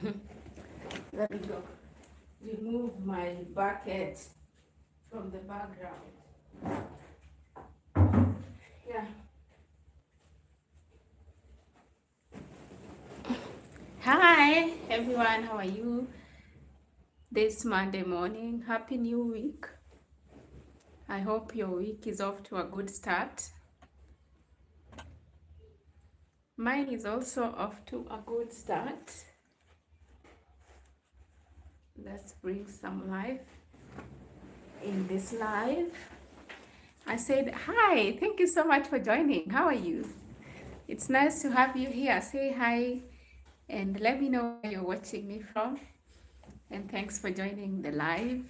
Let me go remove my bucket from the background. Yeah. Hi everyone, how are you this Monday morning? Happy new week. I hope your week is off to a good start. Mine is also off to a good start. Let's bring some life in this live. I said, hi, thank you so much for joining. How are you? It's nice to have you here. Say hi and let me know where you're watching me from. And thanks for joining the live.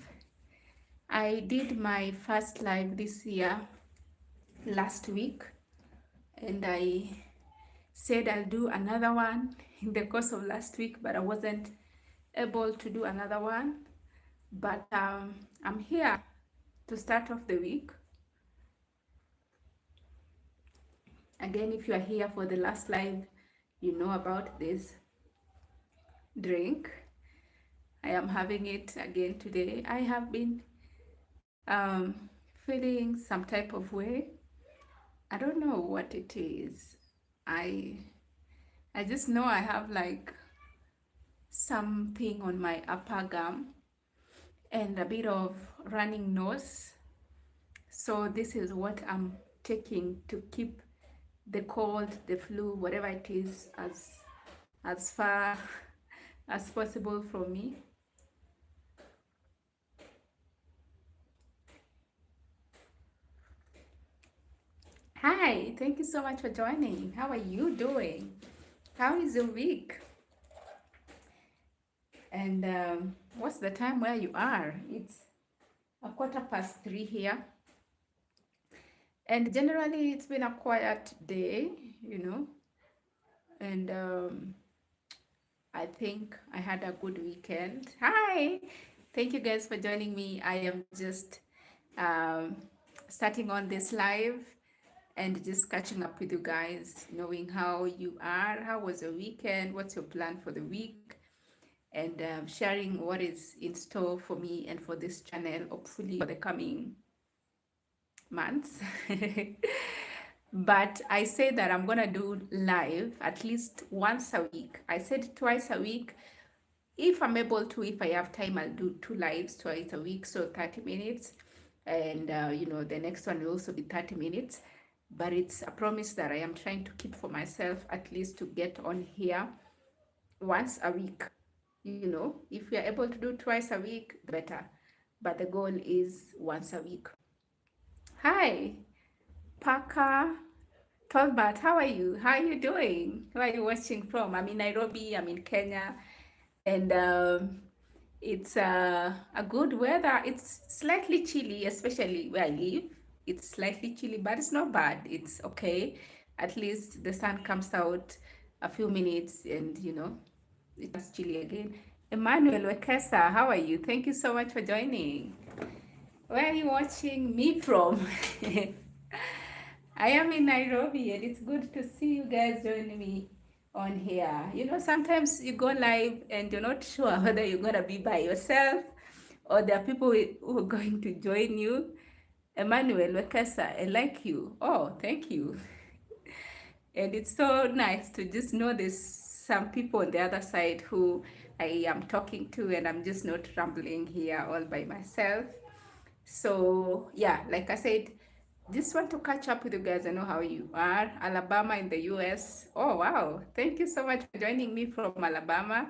I did my first live this year last week, and I said I'll do another one in the course of last week, but I wasn't able to do another one. But I'm here to start off the week. Again, if you are here for the last live, you know about this drink. I am having it again today. I have been feeling some type of way. I don't know what it is. I I just know I have like something on my upper gum and a bit of running nose. So this is what I'm taking to keep the cold, the flu, whatever it is, as far as possible from me. Hi, thank you so much for joining. How are you doing? How is your week? And what's the time where you are? It's a 3:15 here. And generally, it's been a quiet day, you know. And I think I had a good weekend. Hi, thank you guys for joining me. I am just um, starting on this live and just catching up with you guys, knowing how you are, how was your weekend, what's your plan for the week, and sharing what is in store for me and for this channel, hopefully for the coming months. But I say that I'm gonna do live at least once a week. I said twice a week. If I'm able to, if I have time, I'll do 2 lives twice a week, so 30 minutes. And you know, the next one will also be 30 minutes. But it's a promise that I am trying to keep for myself, at least to get on here once a week. You know, if we are able to do twice a week, the better. But the goal is once a week. Hi, Parker Tolbert, how are you? How are you doing? Where are you watching from? I'm in Nairobi, I'm in Kenya, and it's a good weather. It's slightly chilly, especially where I live. It's slightly chilly, but it's not bad. It's okay. At least the sun comes out a few minutes and, you know, it's chilly again. Emmanuel Wekesa, how are you? Thank you so much for joining. Where are you watching me from? I am in Nairobi, and it's good to see you guys joining me on here. You know, sometimes you go live and you're not sure whether you're going to be by yourself or there are people who are going to join you. Emmanuel Wekesa, I like you. Oh, thank you. And it's so nice to just know there's some people on the other side who I am talking to, and I'm just not rambling here all by myself. So yeah, like I said, just want to catch up with you guys. I know how you are. Alabama in the US. Oh wow, thank you so much for joining me from Alabama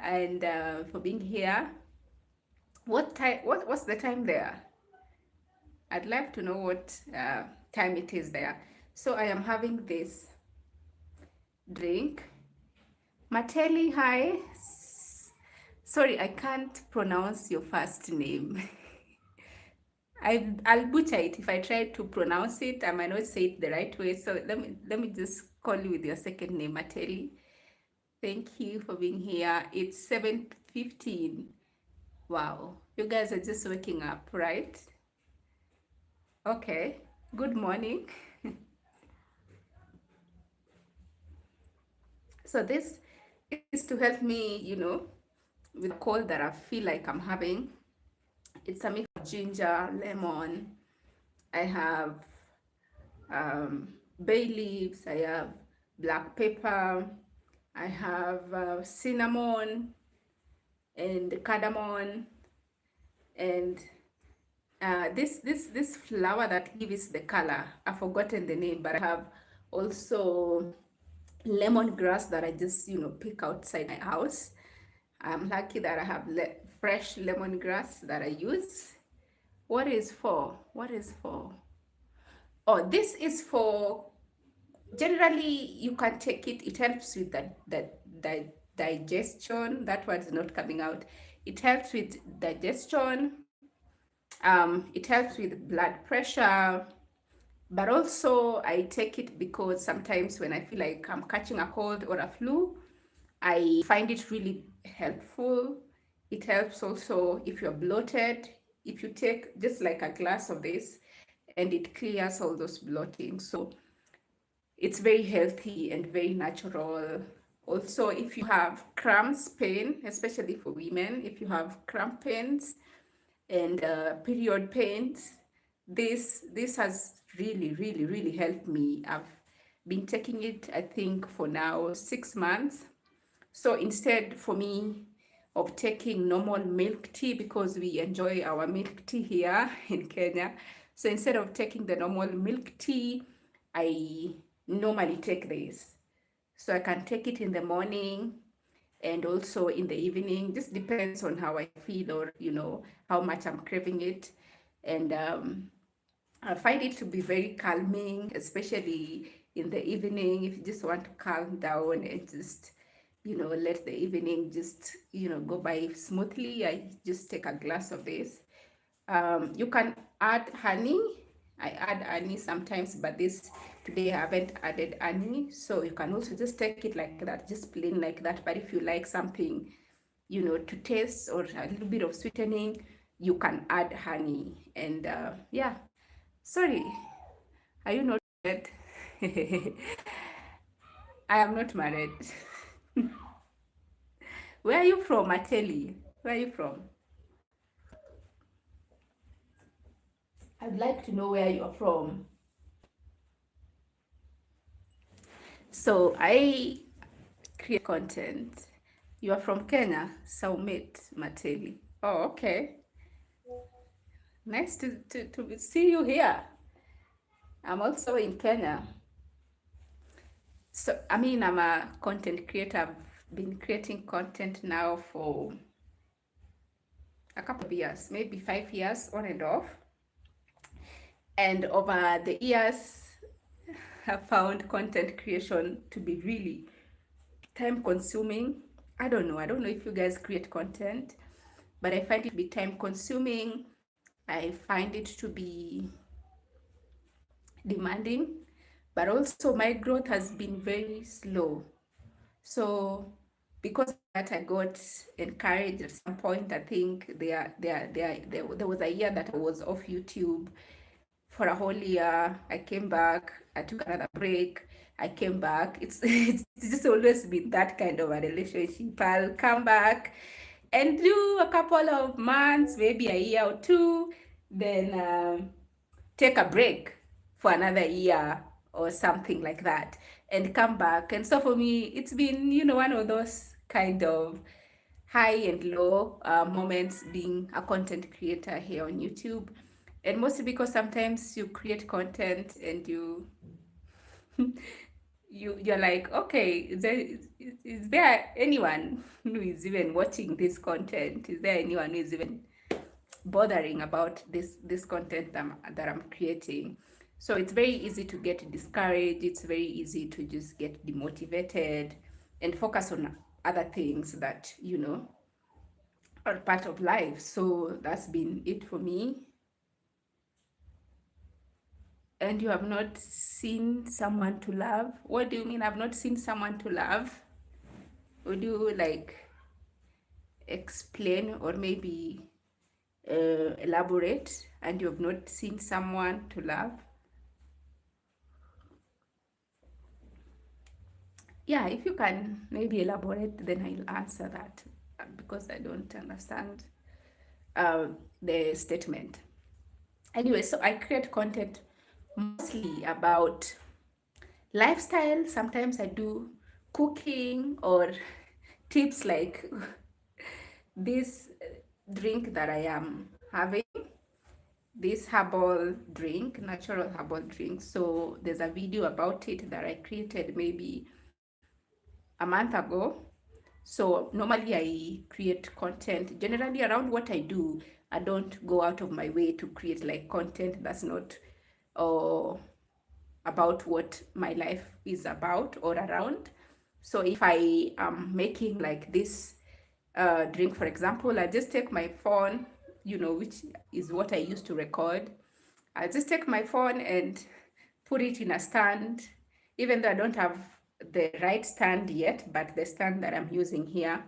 and for being here. What time? What's the time there? I'd like to know what time it is there. So I am having this drink. Mateli, hi. Sorry, I can't pronounce your first name. I'll butcher it if I try to pronounce it. I might not say it the right way. So let me just call you with your second name, Mateli. Thank you for being here. It's 7:15. Wow, you guys are just waking up, right? Okay. Good morning. So this is to help me, with a cold that I feel like I'm having. It's a mix of ginger, lemon. I have bay leaves. I have black pepper. I have cinnamon and cardamom, and this flower that gives the color. I've forgotten the name, but I have also lemongrass that I just pick outside my house. I'm lucky that I have fresh lemongrass that I use. What is for? What is for? Oh, this is for, generally you can take it. It helps with that digestion. That word's not coming out. It helps with digestion. It helps with blood pressure. But also I take it because sometimes when I feel like I'm catching a cold or a flu, I find it really helpful. It helps also if you're bloated. If you take just like a glass of this, and it clears all those bloating. So it's very healthy and very natural. Also, if you have cramps pain, especially for women, if you have cramp pains and period pains, this has really helped me. I've been taking it, I think, for now 6 months. So instead for me of taking normal milk tea, because we enjoy our milk tea here in Kenya, so instead of taking the normal milk tea, I normally take this. So I can take it in the morning and also in the evening. Just depends on how I feel, or how much I'm craving it. And I find it to be very calming, especially in the evening if you just want to calm down and just let the evening just go by smoothly. I just take a glass of this. You can add honey. I add honey sometimes, but this today I haven't added honey. So you can also just take it like that, just plain like that. But if you like something, to taste or a little bit of sweetening, you can add honey. And yeah, sorry, are you not married? I am not married. Where are you from, Mateli? Where are you from? I'd like to know where you're from. So I create content. You are from Kenya, Saumit Mateli. Oh, okay. Nice to see you here. I'm also in Kenya. So, I mean, I'm a content creator. I've been creating content now for a couple of years, maybe 5 years on and off. And over the years, I found content creation to be really time consuming. I don't know if you guys create content, but I find it to be time consuming. I find it to be demanding, but also my growth has been very slow. So because of that, I got encouraged at some point. I think there was a year that I was off YouTube for a whole year. I came back, I took another break, I came back. It's just always been that kind of a relationship. I'll come back and do a couple of months, maybe a year or two, then take a break for another year or something like that, and come back. And so for me, it's been, one of those kind of high and low moments being a content creator here on YouTube. And mostly because sometimes you create content and you're like, okay, is there anyone who is even watching this content? Is there anyone who is even bothering about this content that I'm creating? So it's very easy to get discouraged. It's very easy to just get demotivated and focus on other things that are part of life. So that's been it for me. And you have not seen someone to love? What do you mean I've not seen someone to love? Would you like explain or maybe elaborate? And you have not seen someone to love? Yeah, if you can maybe elaborate, then I'll answer that because I don't understand the statement. Anyway, so I create content mostly about lifestyle. Sometimes I do cooking or tips like this drink that I am having, this herbal drink, natural herbal drink. So there's a video about it that I created maybe a month ago. So normally I create content generally around what I do. I don't go out of my way to create like content that's not uh, about what my life is about or around. So if I am making like this drink, for example, I just take my phone, which is what I used to record. I just take my phone and put it in a stand, even though I don't have the right stand yet, but the stand that I'm using here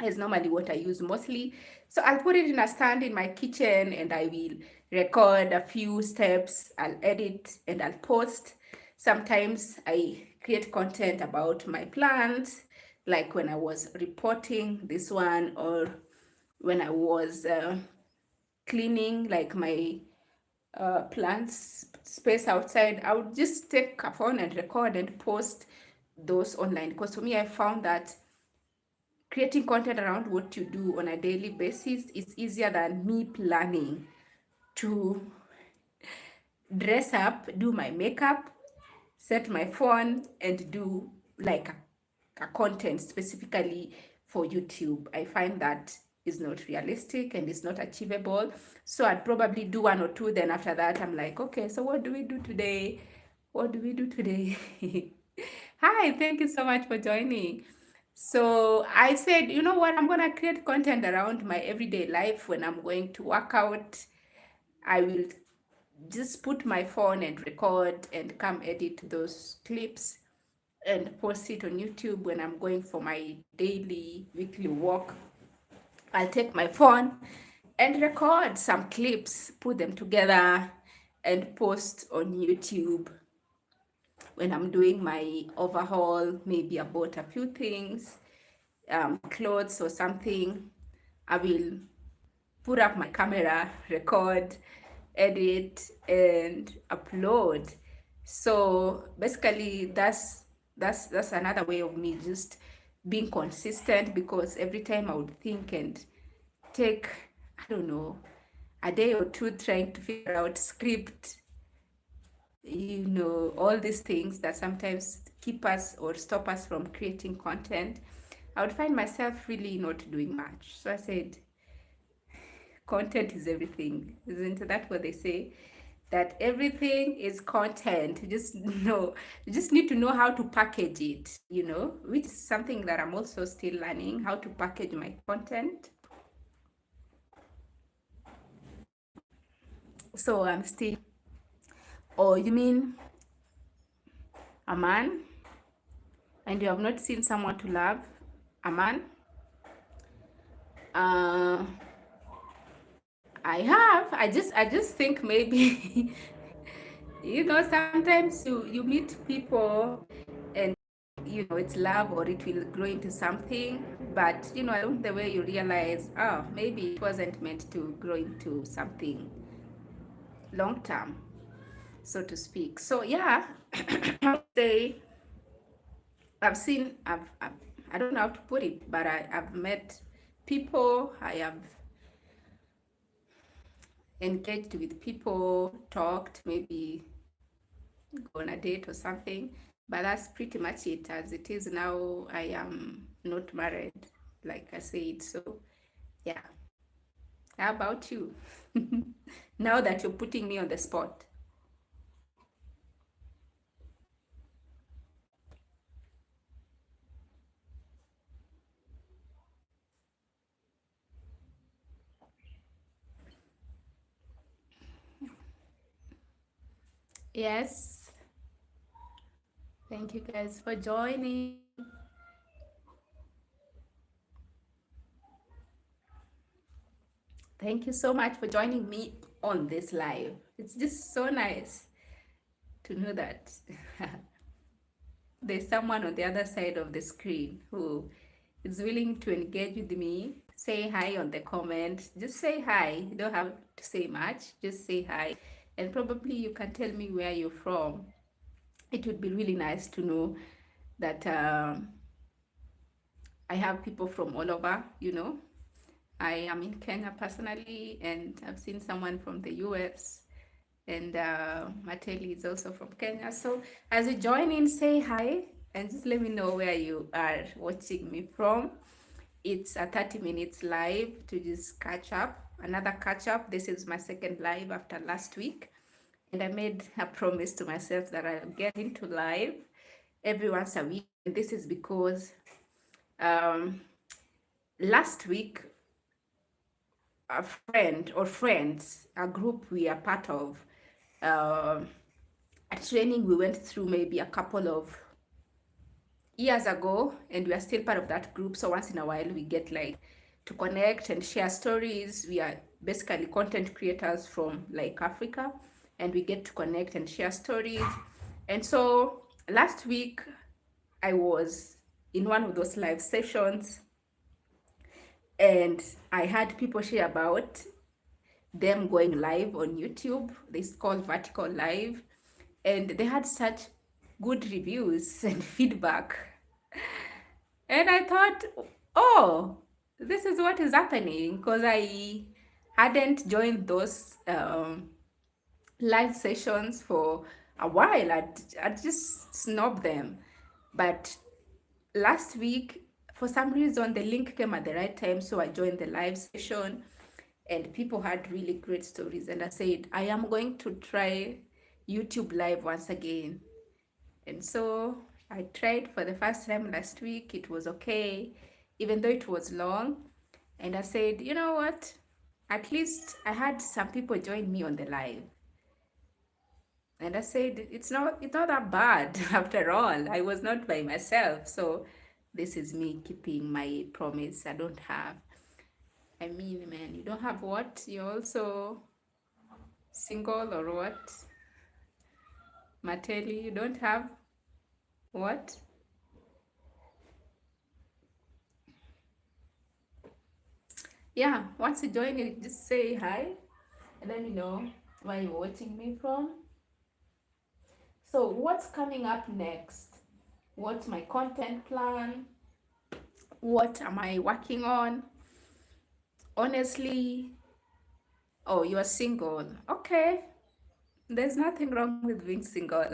is normally what I use mostly. So I'll put it in a stand in my kitchen and I will record a few steps, I'll edit and I'll post. Sometimes I create content about my plants, like when I was reporting this one, or when I was cleaning like my plants space outside. I would just take a phone and record and post those online, because for me I found that creating content around what you do on a daily basis is easier than me planning to dress up, do my makeup, set my phone, and do like a content specifically for YouTube. I find that is not realistic and it's not achievable. So I'd probably do one or two. Then after that, I'm like, okay, so what do we do today? What do we do today? Hi, thank you so much for joining. So I said, you know what, I'm going to create content around my everyday life. When I'm going to work out, I will just put my phone and record and come edit those clips and post it on YouTube. When I'm going for my daily weekly walk, I'll take my phone and record some clips, put them together and post on YouTube. When I'm doing my overhaul, maybe I bought a few things, clothes or something, I will put up my camera, record, edit, and upload. So basically, that's another way of me just being consistent, because every time I would think and take, I don't know, a day or two trying to figure out script, all these things that sometimes keep us or stop us from creating content. I would find myself really not doing much. So I said, content is everything. Isn't that what they say? That everything is content. You just need to know how to package it, which is something that I'm also still learning, how to package my content. So I'm still, oh, you mean a man? And you have not seen someone to love? A man? Uh, I have. I just think maybe sometimes you meet people and it's love or it will grow into something, but along the way you realize, oh, maybe it wasn't meant to grow into something long term, so to speak. So yeah, I would say I don't know how to put it, but I've met people, I have engaged with people, talked, maybe go on a date or something. But that's pretty much it. As it is now, I am not married, like I said. So, yeah. How about you? Now that you're putting me on the spot. Yes. Thank you guys for joining. Thank you so much for joining me on this live. It's just so nice to know that there's someone on the other side of the screen who is willing to engage with me. Say hi on the comment. Just say hi. You don't have to say much. Just say hi. And probably you can tell me where you're from. It would be really nice to know that I have people from all over, I am in Kenya personally, and I've seen someone from the US, and Mateli is also from Kenya. So as you join in, say hi and just let me know where you are watching me from. It's a 30 minutes live to just catch up, another catch up. This is my second live after last week, and I made a promise to myself that I'll get into live every once a week. And this is because um, last week a friend or friends, a group we are part of, uh, a training we went through maybe a couple of years ago, and we are still part of that group. So once in a while we get like to connect and share stories. We are basically content creators from like Africa, and we get to connect and share stories. And so last week I was in one of those live sessions, and I had people share about them going live on YouTube. It's called Vertical Live, and they had such good reviews and feedback. And I thought, oh, this is what is happening, because I hadn't joined those live sessions for a while. I'd just snob them. But last week, for some reason, the link came at the right time, so I joined the live session, and people had really great stories. And I said, I am going to try YouTube Live once again. And so I tried for the first time last week. It was okay, even though it was long. And I said, you know what? At least I had some people join me on the live. And I said, it's not that bad after all. I was not by myself. So this is me keeping my promise. I don't have. I mean, man, you don't have what? You're also single or what? Mateli, you don't have what? Yeah, once you join it, just say hi and let me know where you're watching me from. So what's coming up next? What's my content plan? What am I working on? Honestly, oh, you are single. Okay, there's nothing wrong with being single.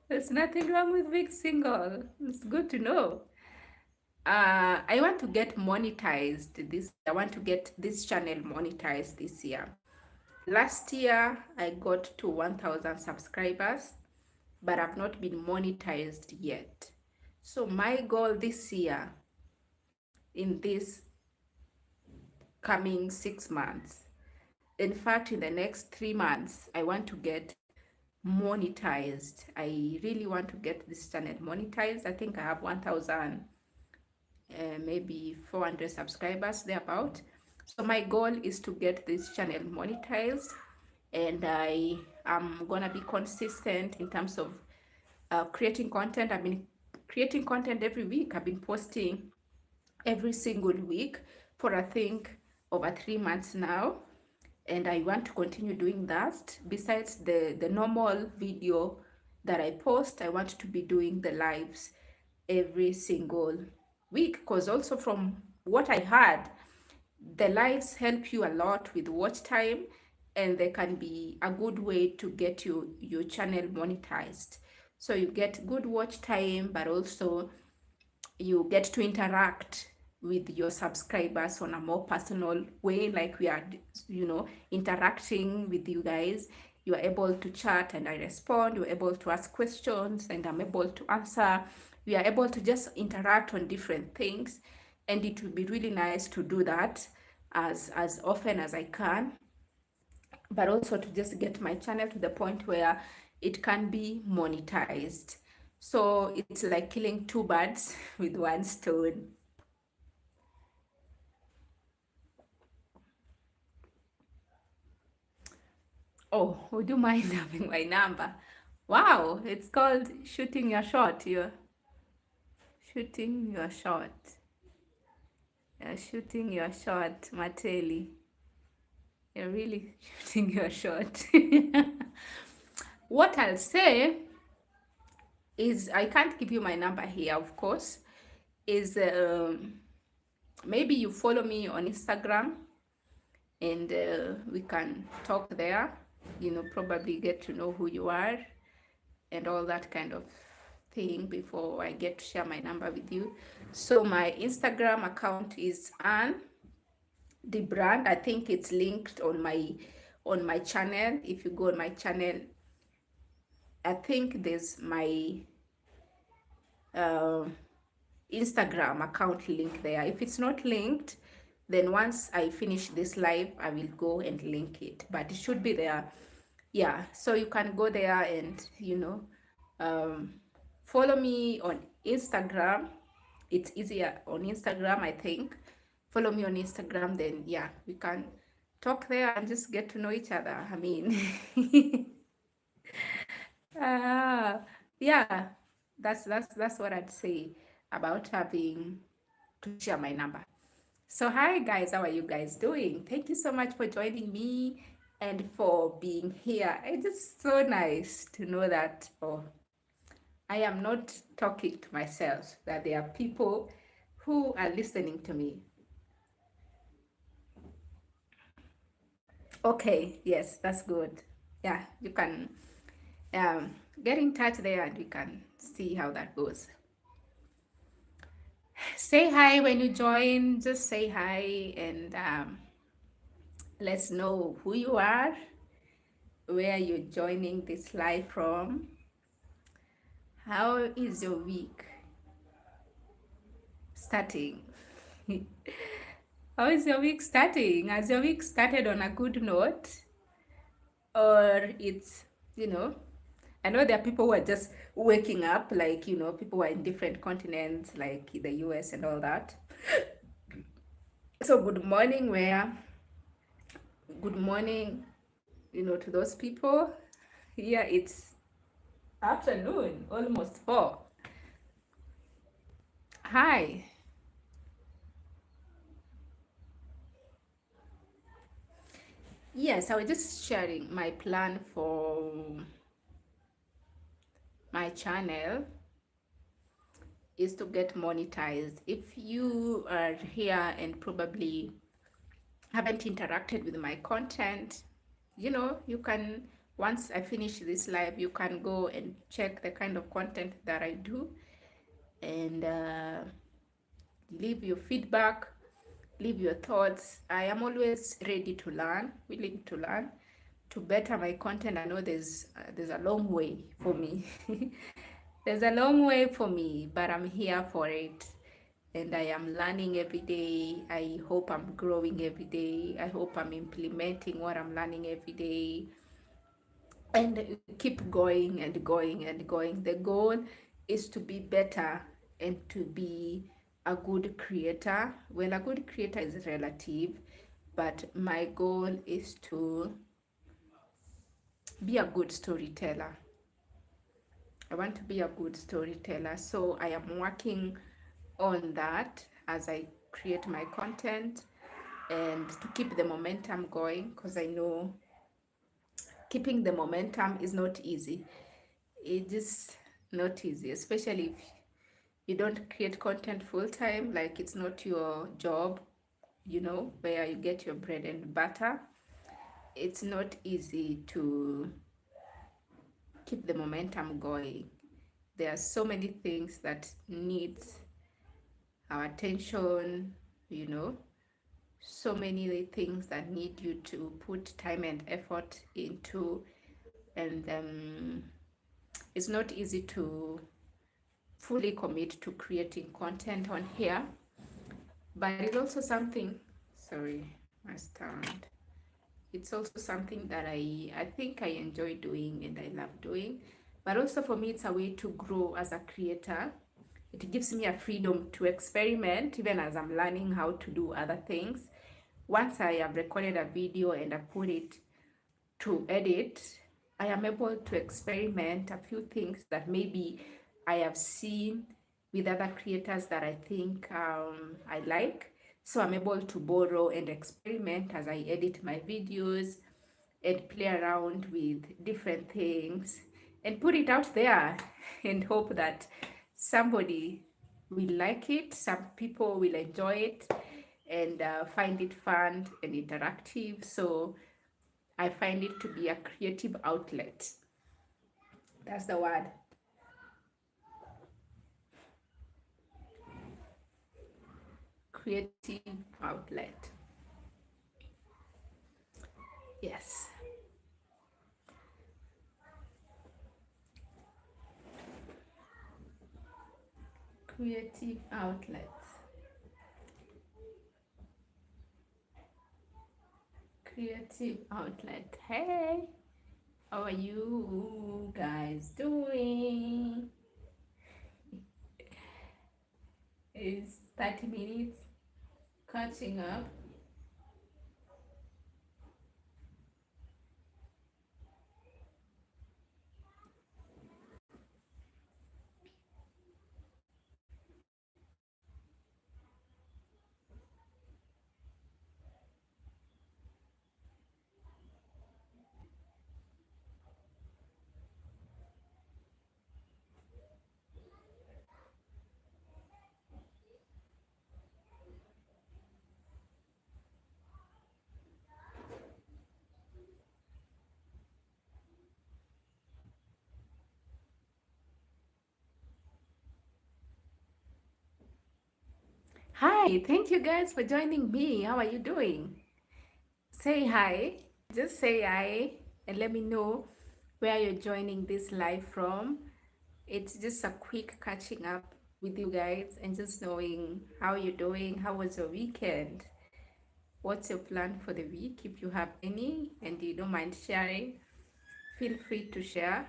There's nothing wrong with being single. It's good to know. I want to get monetized this. I want to get this channel monetized this year. Last year, I got to 1,000 subscribers, but I've not been monetized yet. So my goal this year, in this coming 6 months, in fact, in the next 3 months, I want to get monetized. I really want to get this channel monetized. I think I have 1,000, maybe 400 subscribers thereabout. So my goal is to get this channel monetized, and I am gonna be consistent in terms of creating content. I've been creating content every week. I've been posting every single week for I think over 3 months now, and I want to continue doing that. Besides the normal video that I post, I want to be doing the lives every single week, because also from what I heard, the lives help you a lot with watch time, and they can be a good way to get your channel monetized. So you get good watch time, but also you get to interact with your subscribers on a more personal way, like we are, interacting with you guys. You are able to chat and I respond. You're able to ask questions and I'm able to answer. We are able to just interact on different things, and it would be really nice to do that as often as I can, but also to just get my channel to the point where it can be monetized. So it's like killing two birds with one stone. Oh, would you mind having my number? Wow, it's called shooting your shot. You're shooting your shot. You're shooting your shot, Mateli. You're really shooting your shot. What I'll say is, I can't give you my number here, of course, is maybe you follow me on Instagram and we can talk there, probably get to know who you are and all that kind of thing before I get to share my number with you. So my Instagram account is Anne the brand. I think it's linked on my channel. If you go on my channel, I think there's my uh, Instagram account link there. If it's not linked, then once I finish this live, I will go and link it, but it should be there. Yeah, so you can go there and um, follow me on Instagram. It's easier on Instagram, I think. Follow me on Instagram, then yeah, we can talk there and just get to know each other. I mean, yeah, that's what I'd say about having to share my number. So hi guys, how are you guys doing? Thank you so much for joining me and for being here. It's just so nice to know that, oh, I am not talking to myself, that there are people who are listening to me. Okay, yes, that's good. Yeah, you can get in touch there and we can see how that goes. Say hi when you join, just say hi and let's know who you are, where you're joining this live from. How is your week starting? How is your week starting? Has your week started on a good note? Or it's, you know, I know there are people who are just waking up, like, people who are in different continents, like the US and all that. So good morning, to those people. Here it's afternoon, almost 4. Hi. Yes, I was just sharing my plan for my channel is to get monetized. If you are here and probably haven't interacted with my content, you can, once I finish this live, you can go and check the kind of content that I do and leave your feedback, leave your thoughts. I am always ready to learn, willing to learn, to better my content. I know there's a long way for me. There's a long way for me, but I'm here for it. And I am learning every day. I hope I'm growing every day. I hope I'm implementing what I'm learning every day. And keep going and going and going. The goal is to be better and to be a good creator. Well, a good creator is relative, but my goal is to be a good storyteller. I want to be a good storyteller. So I am working on that as I create my content and to keep the momentum going, because I know keeping the momentum is not easy. It is not easy, especially if you don't create content full time, like it's not your job, where you get your bread and butter. It's not easy to keep the momentum going. There are so many things that needs our attention, so many things that need you to put time and effort into, and it's not easy to fully commit to creating content on here. But it's also something, sorry, my stand. It's also something that I think I enjoy doing and I love doing. But also for me, it's a way to grow as a creator. It gives me a freedom to experiment even as I'm learning how to do other things. Once I have recorded a video and I put it to edit, I am able to experiment a few things that maybe I have seen with other creators that I think I like. So I'm able to borrow and experiment as I edit my videos and play around with different things and put it out there and hope that somebody will like it, some people will enjoy it and find it fun and interactive. So I find it to be a creative outlet. That's the word. Creative outlet. Yes. Creative outlets. Creative outlet. Hey, how are you guys doing? It's 30 minutes catching up. Hi, thank you guys for joining me. How are you doing? Say hi. Just say hi and let me know where you're joining this live from. It's just a quick catching up with you guys and just knowing how you're doing. How was your weekend? What's your plan for the week? If you have any and you don't mind sharing, feel free to share.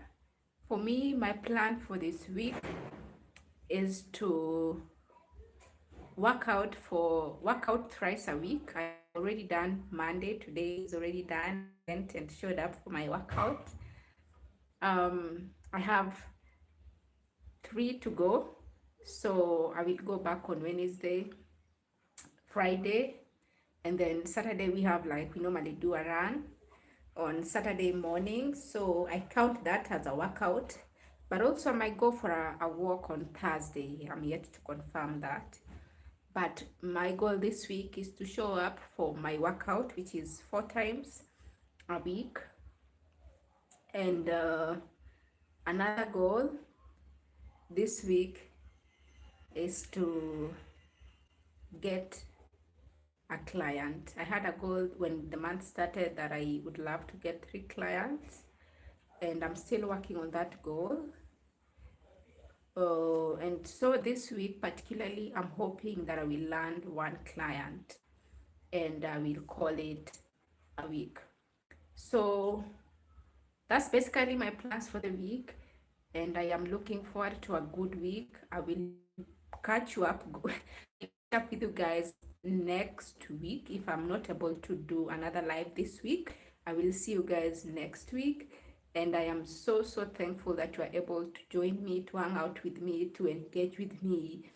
For me, my plan for this week is to work out thrice a week. I already done Monday. Today is already done. Went and showed up for my workout. I have 3 to go, so I will go back on Wednesday, Friday, and then Saturday we have, like, we normally do a run on Saturday morning, so I count that as a workout. But also I might go for a walk on Thursday. I'm yet to confirm that. But my goal this week is to show up for my workout, which is 4 times a week. And another goal this week is to get a client. I had a goal when the month started that I would love to get 3 clients, and I'm still working on that goal. And so this week particularly, I'm hoping that I will land 1 client and I will call it a week. So that's basically my plans for the week, and I am looking forward to a good week. I will catch you up, up with you guys next week. If I'm not able to do another live this week, I will see you guys next week. And I am so thankful that you are able to join me, to hang out with me, to engage with me.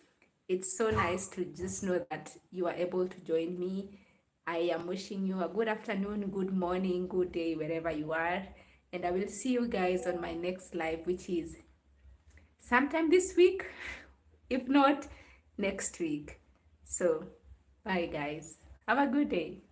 It's so nice to just know that you are able to join me. I am wishing you a good afternoon, good morning, good day, wherever you are. And I will see you guys on my next live, which is sometime this week, if not next week. So, bye guys. Have a good day.